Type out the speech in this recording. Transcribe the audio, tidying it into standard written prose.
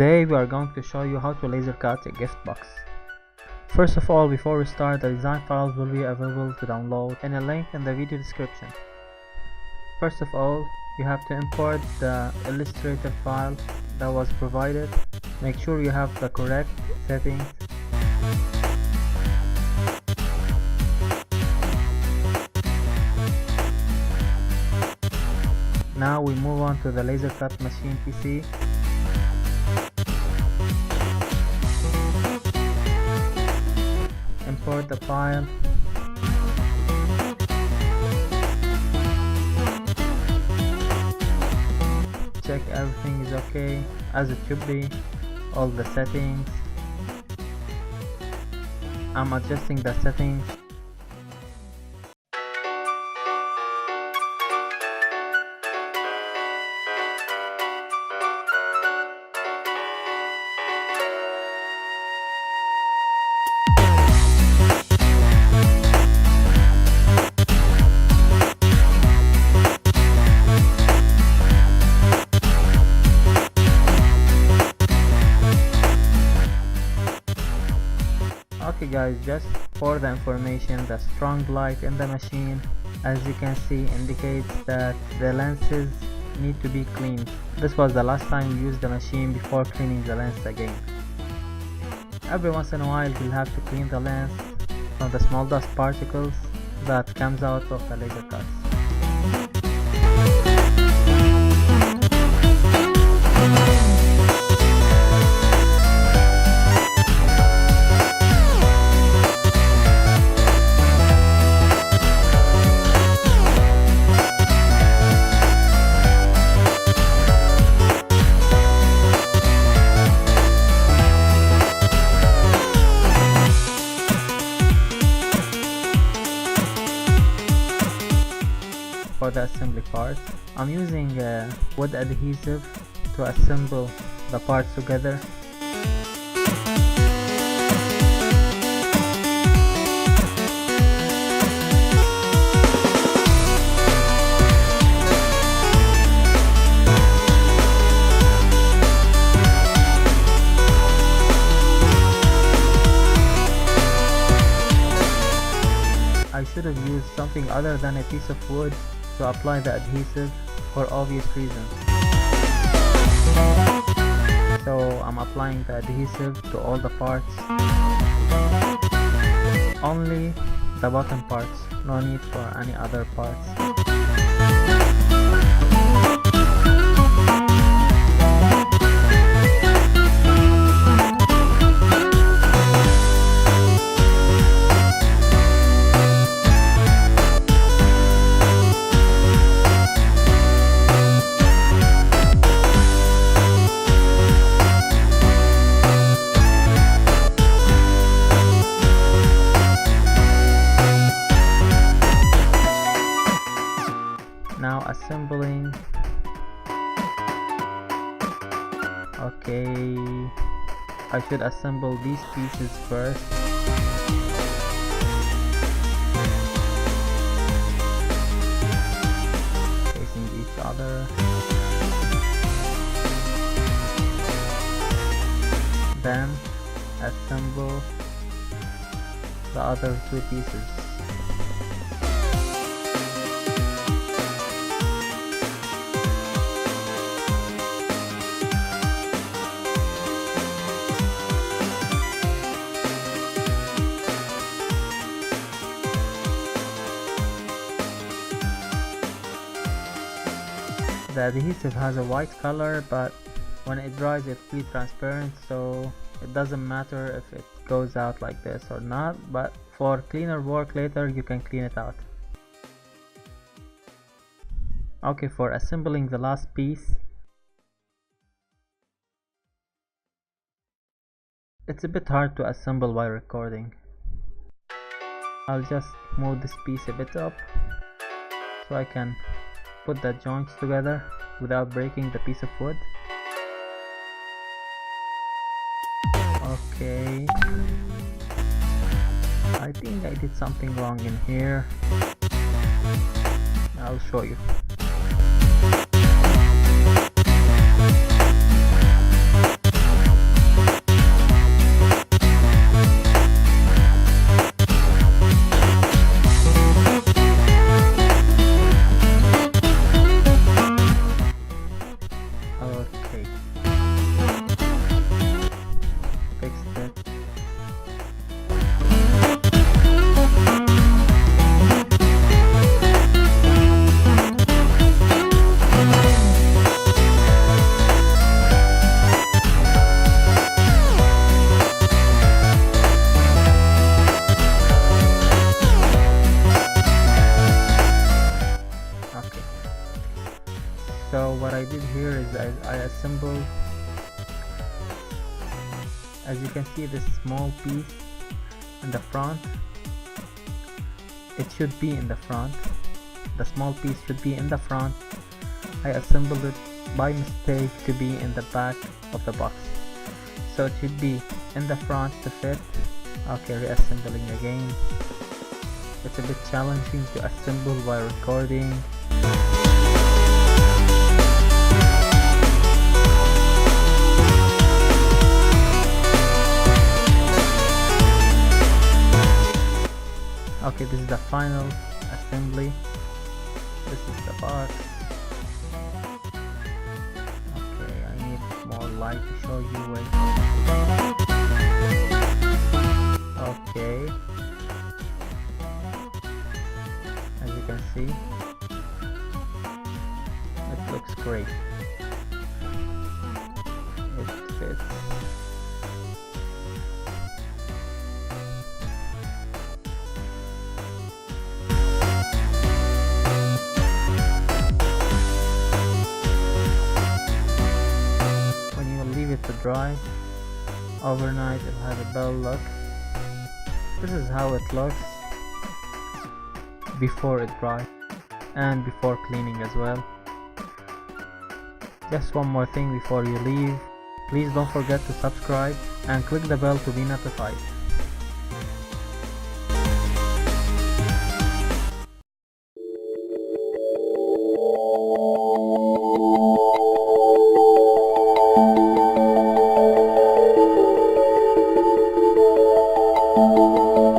Today we are going to show you how to laser cut a gift box. First of all, before we start, the design files will be available to download in a link in the video description. First of all, you have to import the Illustrator file that was provided. Make sure you have the correct settings. Now we move on to the laser cut machine PC. Import the file. Check everything is okay as it should be, all the settings. I'm adjusting the settings. Okay guys, just for the information, the strong light in the machine, as you can see, indicates that the lenses need to be cleaned. This was the last time we used the machine before cleaning the lens again. Every once in a while we'll have to clean the lens from the small dust particles that comes out of the laser cuts. For the assembly part, I'm using wood adhesive to assemble the parts together. I should have used something other than a piece of wood to apply the adhesive for obvious reasons. So I'm applying the adhesive to all the parts, only the bottom parts, no need for any other parts. Now assembling. Okay, I should assemble these pieces first. Facing each other. Then assemble the other two pieces. The adhesive has a white color, but when it dries it will be transparent, so it doesn't matter if it goes out like this or not, but for cleaner work later you can clean it out. Okay, for assembling the last piece, it's a bit hard to assemble while recording. I'll just move this piece a bit up so I can put the joints together without breaking the piece of wood. Okay, I think I did something wrong in here. I'll show you. As you can see, this small piece in the front, it should be in the front. The small piece should be in the front. I assembled it by mistake to be in the back of the box, so it should be in the front to fit. Okay, reassembling again. It's a bit challenging to assemble while recording. Okay, this is the final assembly. This is the box. Okay, I need more light to show you where. Okay, as you can see, it looks great. It fits. To dry overnight, it'll have a dull look. This is how it looks before it dries and before cleaning as well. Just one more thing before you leave, please don't forget to subscribe and click the bell to be notified.